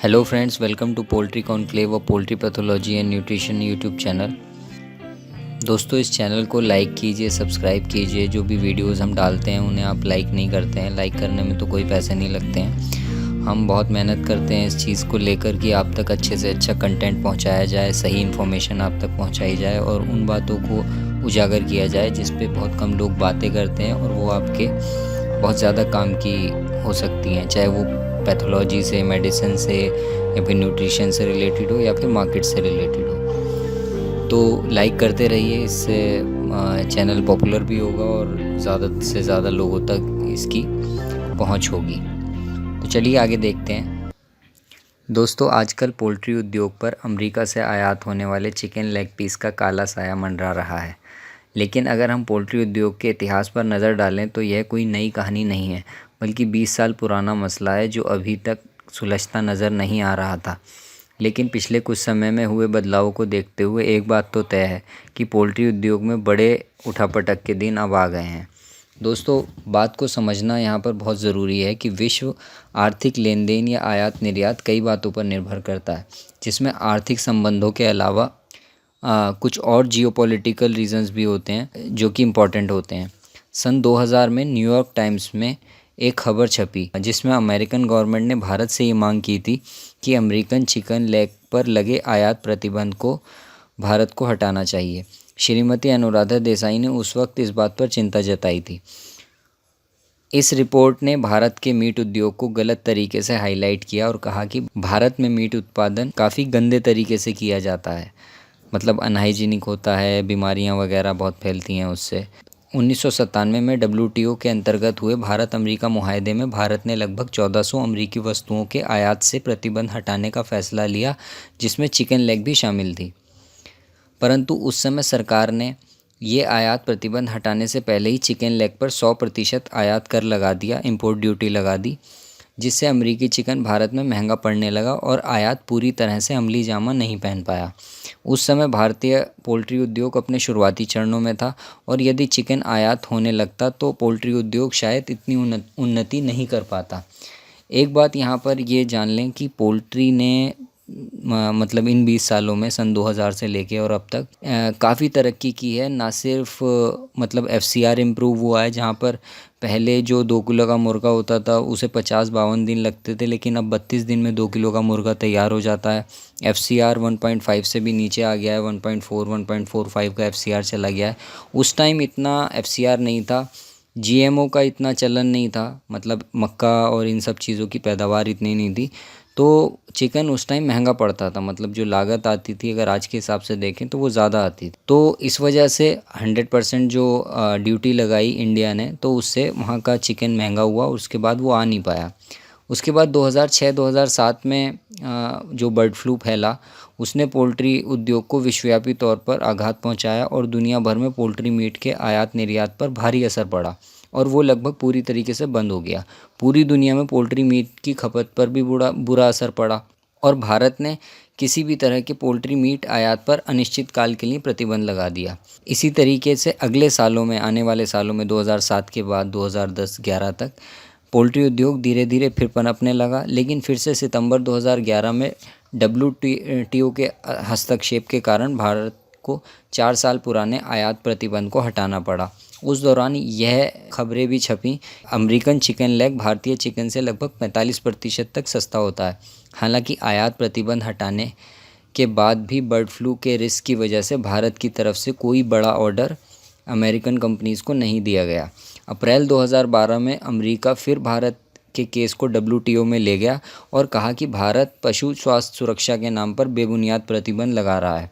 Hello friends, welcome to poultry conclave और poultry pathology and nutrition YouTube channel. दोस्तों, इस channel को like कीजिए, सब्सक्राइब कीजिए। जो भी वीडियोस हम डालते हैं उन्हें आप लाइक नहीं करते हैं। लाइक करने में तो कोई पैसे नहीं लगते हैं। हम बहुत मेहनत करते हैं इस चीज़ को लेकर कि आप तक अच्छे से अच्छा कंटेंट पहुंचाया जाए, सही इन्फॉर्मेशन आप तक पहुंचाई जाए और उन बातों को उजागर किया जाए जिस पे बहुत कम लोग बातें करते हैं और वो आपके बहुत ज़्यादा काम की हो सकती हैं, चाहे वो पैथोलॉजी से, मेडिसिन से या फिर न्यूट्रिशन से रिलेटेड हो या फिर मार्केट से रिलेटेड हो। तो लाइक करते रहिए, इससे चैनल पॉपुलर भी होगा और ज़्यादा से ज़्यादा लोगों तक इसकी पहुंच होगी। तो चलिए आगे देखते हैं। दोस्तों, आजकल पोल्ट्री उद्योग पर अमेरिका से आयात होने वाले चिकन लेग पीस का काला साया मंडरा रहा है। लेकिन अगर हम पोल्ट्री उद्योग के इतिहास पर नज़र डालें तो यह कोई नई कहानी नहीं है, बल्कि 20 साल पुराना मसला है जो अभी तक सुलझता नज़र नहीं आ रहा था। लेकिन पिछले कुछ समय में हुए बदलावों को देखते हुए एक बात तो तय है कि पोल्ट्री उद्योग में बड़े उठापटक के दिन अब आ गए हैं। दोस्तों, बात को समझना यहाँ पर बहुत ज़रूरी है कि विश्व आर्थिक लेन देन या आयात निर्यात कई बातों पर निर्भर करता है, जिसमें आर्थिक संबंधों के अलावा कुछ और जियोपॉलिटिकल रीजंस भी होते हैं जो कि इम्पॉर्टेंट होते हैं। सन 2000 में न्यूयॉर्क टाइम्स में एक खबर छपी जिसमें अमेरिकन गवर्नमेंट ने भारत से ये मांग की थी कि अमेरिकन चिकन लेग पर लगे आयात प्रतिबंध को भारत को हटाना चाहिए। श्रीमती अनुराधा देसाई ने उस वक्त इस बात पर चिंता जताई थी। इस रिपोर्ट ने भारत के मीट उद्योग को गलत तरीके से हाईलाइट किया और कहा कि भारत में मीट उत्पादन काफ़ी गंदे तरीके से किया जाता है, मतलब अनहाइजीनिक होता है, बीमारियां वगैरह बहुत फैलती हैं उससे। 1997 में WTO के अंतर्गत हुए भारत अमेरिका मुआहदे में भारत ने लगभग 1400 अमेरिकी वस्तुओं के आयात से प्रतिबंध हटाने का फैसला लिया, जिसमें चिकन लेग भी शामिल थी। परंतु उस समय सरकार ने ये आयात प्रतिबंध हटाने से पहले ही चिकन लेग पर 100% आयात कर लगा दिया, इंपोर्ट ड्यूटी लगा दी, जिससे अमेरिकी चिकन भारत में महंगा पड़ने लगा और आयात पूरी तरह से अमली जामा नहीं पहन पाया। उस समय भारतीय पोल्ट्री उद्योग अपने शुरुआती चरणों में था और यदि चिकन आयात होने लगता तो पोल्ट्री उद्योग शायद इतनी उन्नति नहीं कर पाता। एक बात यहाँ पर ये जान लें कि पोल्ट्री ने मतलब इन 20 सालों में सन 2000 से लेके और अब तक काफ़ी तरक्की की है। ना सिर्फ मतलब FCR इम्प्रूव हुआ है, जहाँ पर पहले जो 2 किलो का मुर्गा होता था उसे 50-52 दिन लगते थे, लेकिन अब 32 दिन में 2 किलो का मुर्गा तैयार हो जाता है। FCR 1.5 से भी नीचे आ गया है, 1.4 1.45 का FCR चला गया है। उस टाइम इतना FCR नहीं था, GMO का इतना चलन नहीं था, मतलब मक्का और इन सब चीज़ों की पैदावार इतनी नहीं थी, तो चिकन उस टाइम महंगा पड़ता था। मतलब जो लागत आती थी अगर आज के हिसाब से देखें तो वो ज़्यादा आती थी। तो इस वजह से 100% जो ड्यूटी लगाई इंडिया ने, तो उससे वहाँ का चिकन महंगा हुआ, उसके बाद वो आ नहीं पाया। उसके बाद 2006-2007 में जो बर्ड फ्लू फैला उसने पोल्ट्री उद्योग को विश्वव्यापी तौर पर आघात पहुंचाया और दुनिया भर में पोल्ट्री मीट के आयात निर्यात पर भारी असर पड़ा और वो लगभग पूरी तरीके से बंद हो गया। पूरी दुनिया में पोल्ट्री मीट की खपत पर भी बुरा असर पड़ा और भारत ने किसी भी तरह के पोल्ट्री मीट आयात पर अनिश्चित काल के लिए प्रतिबंध लगा दिया। इसी तरीके से अगले सालों में, आने वाले सालों में 2007 के बाद 2010-11 तक पोल्ट्री उद्योग धीरे धीरे फिर पनपने लगा, लेकिन फिर से सितंबर 2011 में WTO के हस्तक्षेप के कारण भारत को 4 साल पुराने आयात प्रतिबंध को हटाना पड़ा। उस दौरान यह खबरें भी छपीं, अमेरिकन चिकन लेग भारतीय चिकन से लगभग 45% तक सस्ता होता है। हालांकि आयात प्रतिबंध हटाने के बाद भी बर्ड फ्लू के रिस्क की वजह से भारत की तरफ से कोई बड़ा ऑर्डर अमेरिकन कंपनीज़ को नहीं दिया गया। अप्रैल 2012 में अमेरिका फिर भारत के केस को WTO में ले गया और कहा कि भारत पशु स्वास्थ्य सुरक्षा के नाम पर बेबुनियाद प्रतिबंध लगा रहा है।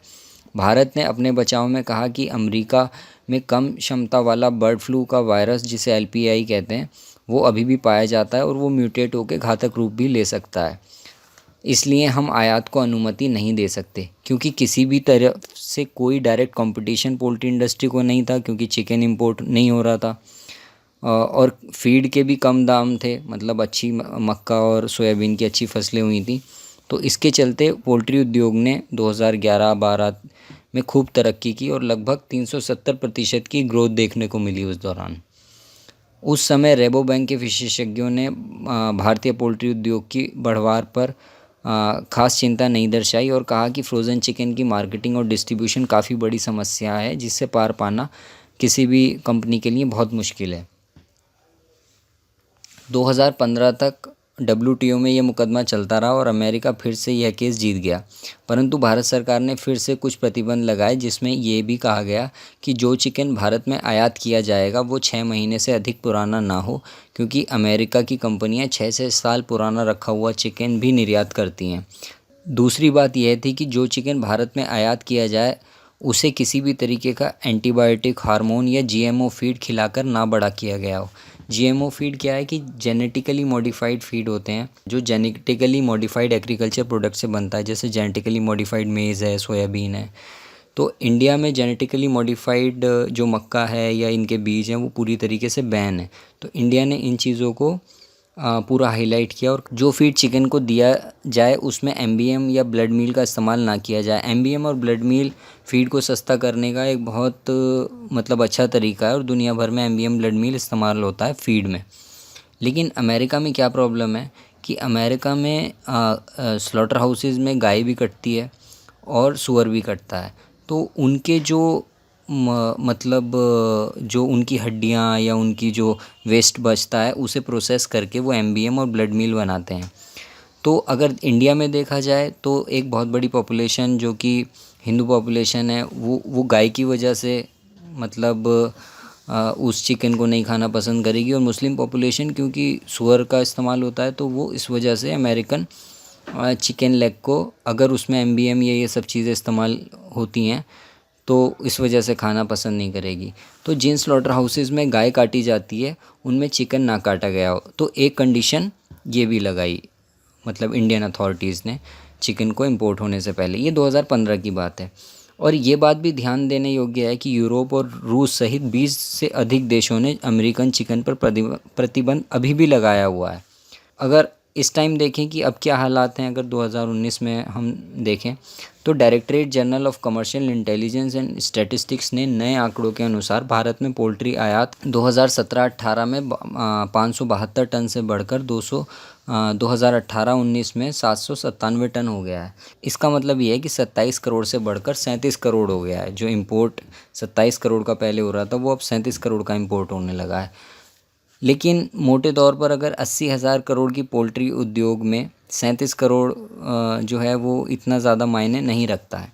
भारत ने अपने बचाव में कहा कि अमेरिका में कम क्षमता वाला बर्ड फ्लू का वायरस, जिसे LPI कहते हैं, वो अभी भी पाया जाता है और वो म्यूटेट होकर घातक रूप भी ले सकता है। इसलिए हम आयात को अनुमति नहीं दे सकते, क्योंकि किसी भी तरह से कोई डायरेक्ट कंपटीशन पोल्ट्री इंडस्ट्री को नहीं था, क्योंकि चिकन इंपोर्ट नहीं हो रहा था और फीड के भी कम दाम थे, मतलब अच्छी मक्का और सोयाबीन की अच्छी फसलें हुई थी। तो इसके चलते पोल्ट्री उद्योग ने 2011-12 में खूब तरक्की की और लगभग 370% की ग्रोथ देखने को मिली उस दौरान। उस समय रेबो बैंक के विशेषज्ञों ने भारतीय पोल्ट्री उद्योग की बढ़वार पर खास चिंता नहीं दर्शाई और कहा कि फ्रोज़न चिकन की मार्केटिंग और डिस्ट्रीब्यूशन काफ़ी बड़ी समस्या है, जिससे पार पाना किसी भी कंपनी के लिए बहुत मुश्किल है। 2015 तक WTO में यह मुकदमा चलता रहा और अमेरिका फिर से यह केस जीत गया, परंतु भारत सरकार ने फिर से कुछ प्रतिबंध लगाए, जिसमें यह भी कहा गया कि जो चिकन भारत में आयात किया जाएगा वो 6 महीने से अधिक पुराना ना हो, क्योंकि अमेरिका की कंपनियां 6 से साल पुराना रखा हुआ चिकन भी निर्यात करती हैं। दूसरी बात यह थी कि जो चिकन भारत में आयात किया जाए उसे किसी भी तरीके का एंटीबायोटिक, हार्मोन या GMO फीड खिलाकर ना बड़ा किया गया हो। GMO फीड क्या है कि जेनेटिकली मॉडिफाइड फीड होते हैं, जो जेनेटिकली मॉडिफाइड एग्रीकल्चर प्रोडक्ट से बनता है, जैसे जेनेटिकली मॉडिफाइड मेज़ है, सोयाबीन है। तो इंडिया में जेनेटिकली मॉडिफाइड जो मक्का है या इनके बीज हैं वो पूरी तरीके से बैन है। तो इंडिया ने इन चीज़ों को पूरा हाईलाइट किया और जो फीड चिकन को दिया जाए उसमें MBM या ब्लड मील का इस्तेमाल ना किया जाए। MBM और ब्लड मील फीड को सस्ता करने का एक बहुत मतलब अच्छा तरीका है और दुनिया भर में MBM ब्लड मील इस्तेमाल होता है फीड में। लेकिन अमेरिका में क्या प्रॉब्लम है कि अमेरिका में स्लॉटर हाउसेज़ में गाय भी कटती है और सूअर भी कटता है, तो उनके जो मतलब जो उनकी हड्डियाँ या उनकी जो वेस्ट बचता है उसे प्रोसेस करके वो MBM और ब्लड मील बनाते हैं। तो अगर इंडिया में देखा जाए तो एक बहुत बड़ी पॉपुलेशन जो कि हिंदू पॉपुलेशन है वो गाय की वजह से मतलब उस चिकन को नहीं खाना पसंद करेगी, और मुस्लिम पॉपुलेशन क्योंकि सूअर का इस्तेमाल होता है तो वो इस वजह से अमेरिकन चिकन लेग को, अगर उसमें MBM या ये सब चीज़ें इस्तेमाल होती हैं तो इस वजह से खाना पसंद नहीं करेगी। तो जिन स्लॉटर हाउसेस में गाय काटी जाती है उनमें चिकन ना काटा गया हो, तो एक कंडीशन ये भी लगाई मतलब इंडियन अथॉरिटीज़ ने चिकन को इंपोर्ट होने से पहले। ये 2015 की बात है। और ये बात भी ध्यान देने योग्य है कि यूरोप और रूस सहित 20 से अधिक देशों ने अमेरिकन चिकन पर प्रतिबंध अभी भी लगाया हुआ है। अगर इस टाइम देखें कि अब क्या हालात हैं, अगर 2019 में हम देखें तो directorate general of commercial intelligence and statistics ने नए आंकड़ों के अनुसार भारत में पोल्ट्री आयात 2017-18 में 572 टन से बढ़कर 2018-19 में 797 टन हो गया है। इसका मतलब ये है कि 27 करोड़ से बढ़कर 37 करोड़ हो गया है। जो इम्पोर्ट 27 करोड़ का पहले हो रहा था वो अब 37 करोड़ का इम्पोर्ट होने लगा है। लेकिन मोटे तौर पर अगर 80,000 करोड़ की पोल्ट्री उद्योग में 37 करोड़ जो है वो इतना ज़्यादा मायने नहीं रखता है।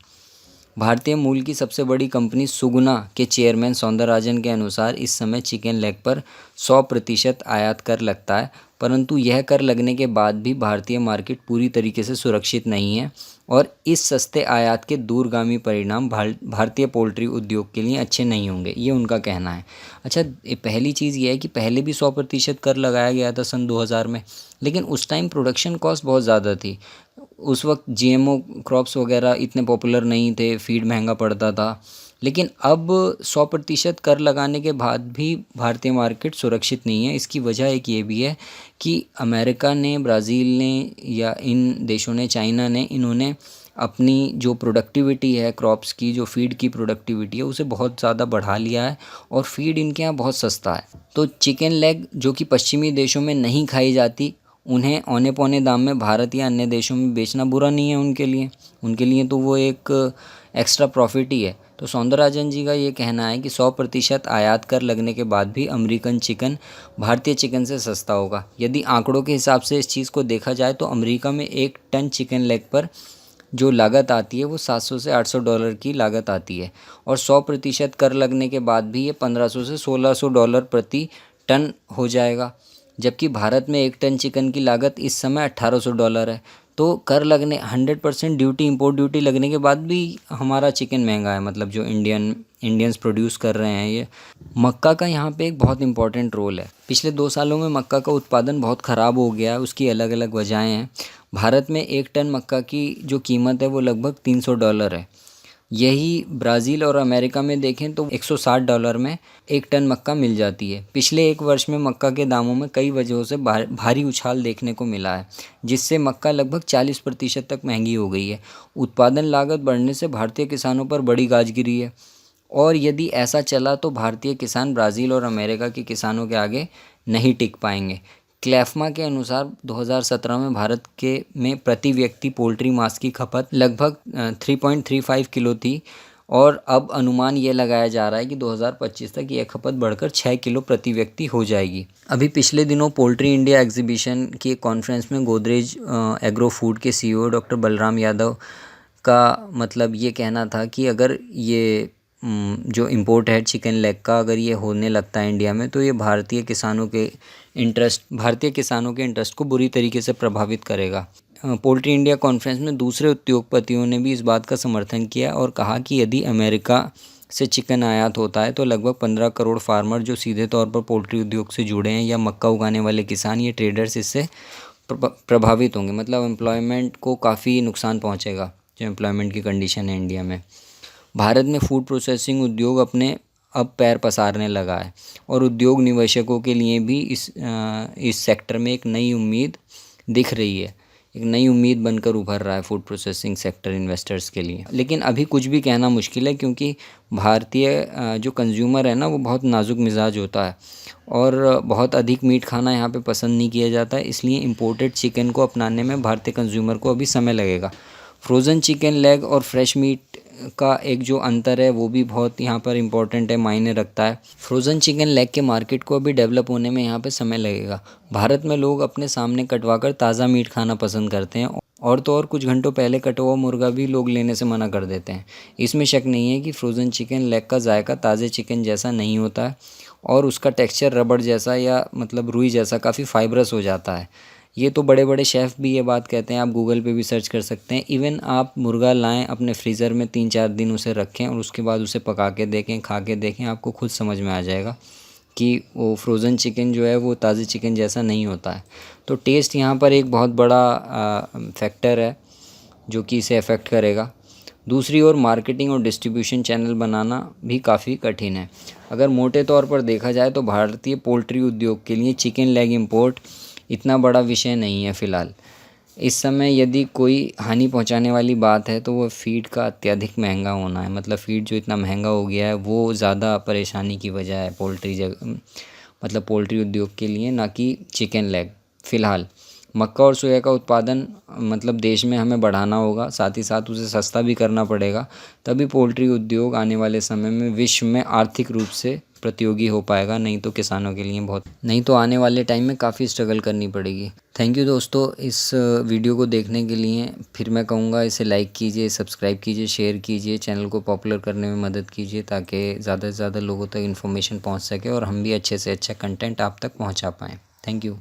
भारतीय मूल की सबसे बड़ी कंपनी सुगुना के चेयरमैन सौंदरराजन के अनुसार इस समय चिकन लेग पर 100% आयात कर लगता है, परंतु यह कर लगने के बाद भी भारतीय मार्केट पूरी तरीके से सुरक्षित नहीं है और इस सस्ते आयात के दूरगामी परिणाम भारतीय पोल्ट्री उद्योग के लिए अच्छे नहीं होंगे, ये उनका कहना है। अच्छा, पहली चीज़ ये है कि पहले भी 100% कर लगाया गया था सन 2000 में, लेकिन उस टाइम प्रोडक्शन कॉस्ट बहुत ज़्यादा थी। उस वक्त GMO क्रॉप्स वगैरह इतने पॉपुलर नहीं थे, फीड महंगा पड़ता था। लेकिन अब 100% कर लगाने के बाद भी भारतीय मार्केट सुरक्षित नहीं है। इसकी वजह एक ये भी है कि अमेरिका ने, ब्राज़ील ने या इन देशों ने, चाइना ने, इन्होंने अपनी जो प्रोडक्टिविटी है क्रॉप्स की, जो फीड की प्रोडक्टिविटी है उसे बहुत ज़्यादा बढ़ा लिया है और फीड इनके यहाँ बहुत सस्ता है। तो चिकन लेग जो कि पश्चिमी देशों में नहीं खाई जाती, उन्हें औने पौने दाम में भारत या अन्य देशों में बेचना बुरा नहीं है उनके लिए तो वो एक एक्स्ट्रा प्रॉफिट ही है। तो सौंदरराजन जी का ये कहना है कि 100% आयात कर लगने के बाद भी अमेरिकन चिकन भारतीय चिकन से सस्ता होगा। यदि आंकड़ों के हिसाब से इस चीज़ को देखा जाए तो अमेरिका में 1 टन चिकन लेग पर जो लागत आती है वो $700 से $800 की लागत आती है और 100% कर लगने के बाद भी ये $1500 से $1600 प्रति टन हो जाएगा। जबकि भारत में 1 टन चिकन की लागत इस समय $1800 है। तो कर लगने 100% ड्यूटी, इंपोर्ट ड्यूटी लगने के बाद भी हमारा चिकन महंगा है, मतलब जो इंडियंस प्रोड्यूस कर रहे हैं। ये मक्का का यहाँ पे एक बहुत इंपॉर्टेंट रोल है। पिछले 2 सालों में मक्का का उत्पादन बहुत ख़राब हो गया है, उसकी अलग अलग वजहें हैं। भारत में 1 टन मक्का की जो कीमत है वो लगभग $300 है। यही ब्राज़ील और अमेरिका में देखें तो $160 में 1 टन मक्का मिल जाती है। पिछले 1 वर्ष में मक्का के दामों में कई वजहों से भारी उछाल देखने को मिला है, जिससे मक्का लगभग 40% तक महंगी हो गई है। उत्पादन लागत बढ़ने से भारतीय किसानों पर बड़ी गाज गिरी है और यदि ऐसा चला तो भारतीय किसान ब्राज़ील और अमेरिका के किसानों के आगे नहीं टिक पाएंगे, क्लैफमा के अनुसार 2017 में भारत के में प्रति व्यक्ति पोल्ट्री मांस की खपत लगभग 3.35 किलो थी और अब अनुमान ये लगाया जा रहा है कि 2025 तक यह खपत बढ़कर 6 किलो प्रति व्यक्ति हो जाएगी। अभी पिछले दिनों पोल्ट्री इंडिया एग्जीबिशन की एक कॉन्फ्रेंस में गोदरेज एग्रो फूड के CEO डॉक्टर बलराम यादव का मतलब ये कहना था कि अगर ये जो इम्पोर्ट है चिकन लेग का अगर ये होने लगता है इंडिया में तो ये भारतीय किसानों के इंटरेस्ट को बुरी तरीके से प्रभावित करेगा। पोल्ट्री इंडिया कॉन्फ्रेंस में दूसरे उद्योगपतियों ने भी इस बात का समर्थन किया और कहा कि यदि अमेरिका से चिकन आयात होता है तो लगभग 15 करोड़ फार्मर जो सीधे तौर पर पोल्ट्री उद्योग से जुड़े हैं या मक्का उगाने वाले किसान, ये ट्रेडर्स इससे प्रभावित होंगे। मतलब एम्प्लॉयमेंट को काफ़ी नुकसान पहुंचेगा जो एम्प्लॉयमेंट की कंडीशन है इंडिया में। भारत में फूड प्रोसेसिंग उद्योग अपने अब पैर पसारने लगा है और उद्योग निवेशकों के लिए भी इस सेक्टर में एक नई उम्मीद दिख रही है, एक नई उम्मीद बनकर उभर रहा है फूड प्रोसेसिंग सेक्टर इन्वेस्टर्स के लिए। लेकिन अभी कुछ भी कहना मुश्किल है क्योंकि भारतीय जो कंज्यूमर है ना वो बहुत नाजुक मिजाज होता है और बहुत अधिक मीट खाना यहाँ पे पसंद नहीं किया जाता है, इसलिए इम्पोर्टेड चिकन को अपनाने में भारतीय कंज्यूमर को अभी समय लगेगा। फ्रोज़न चिकन लेग और फ्रेश मीट का एक जो अंतर है वो भी बहुत यहाँ पर इम्पोर्टेंट है, मायने रखता है। फ्रोज़न चिकन लेग के मार्केट को अभी डेवलप होने में यहाँ पे समय लगेगा। भारत में लोग अपने सामने कटवाकर ताज़ा मीट खाना पसंद करते हैं और तो और कुछ घंटों पहले कटा हुआ मुर्गा भी लोग लेने से मना कर देते हैं। इसमें शक नहीं है कि फ्रोज़न चिकन लेग का जायका ताज़े चिकन जैसा नहीं होता है और उसका टेक्सचर रबड़ जैसा या मतलब रुई जैसा काफ़ी फाइब्रस हो जाता है। ये तो बड़े बड़े शेफ़ भी ये बात कहते हैं, आप गूगल पे भी सर्च कर सकते हैं। इवन आप मुर्गा लाएं अपने फ्रीज़र में 3-4 दिन उसे रखें और उसके बाद उसे पका के देखें, खा के देखें, आपको खुद समझ में आ जाएगा कि वो फ्रोज़न चिकन जो है वो ताज़े चिकन जैसा नहीं होता है। तो टेस्ट यहाँ पर एक बहुत बड़ा फैक्टर है जो कि इसे अफेक्ट करेगा। दूसरी ओर मार्केटिंग और डिस्ट्रीब्यूशन चैनल बनाना भी काफ़ी कठिन है। अगर मोटे तौर पर देखा जाए तो भारतीय पोल्ट्री उद्योग के लिए चिकन लेग इम्पोर्ट इतना बड़ा विषय नहीं है फ़िलहाल। इस समय यदि कोई हानि पहुंचाने वाली बात है तो वो फ़ीड का अत्यधिक महंगा होना है। मतलब फ़ीड जो इतना महंगा हो गया है वो ज़्यादा परेशानी की वजह है पोल्ट्री उद्योग के लिए, ना कि चिकन लेग। फ़िलहाल मक्का और सोया का उत्पादन मतलब देश में हमें बढ़ाना होगा, साथ ही साथ उसे सस्ता भी करना पड़ेगा, तभी पोल्ट्री उद्योग आने वाले समय में विश्व में आर्थिक रूप से प्रतियोगी हो पाएगा। नहीं तो किसानों के लिए नहीं तो आने वाले टाइम में काफ़ी स्ट्रगल करनी पड़ेगी। थैंक यू दोस्तों इस वीडियो को देखने के लिए। फिर मैं कहूँगा इसे लाइक कीजिए, सब्सक्राइब कीजिए, शेयर कीजिए, चैनल को पॉपुलर करने में मदद कीजिए ताकि ज़्यादा से ज़्यादा लोगों तक इन्फॉर्मेशन पहुँच सके और हम भी अच्छे से अच्छा कंटेंट आप तक पहुँचा पाएँ। Thank you.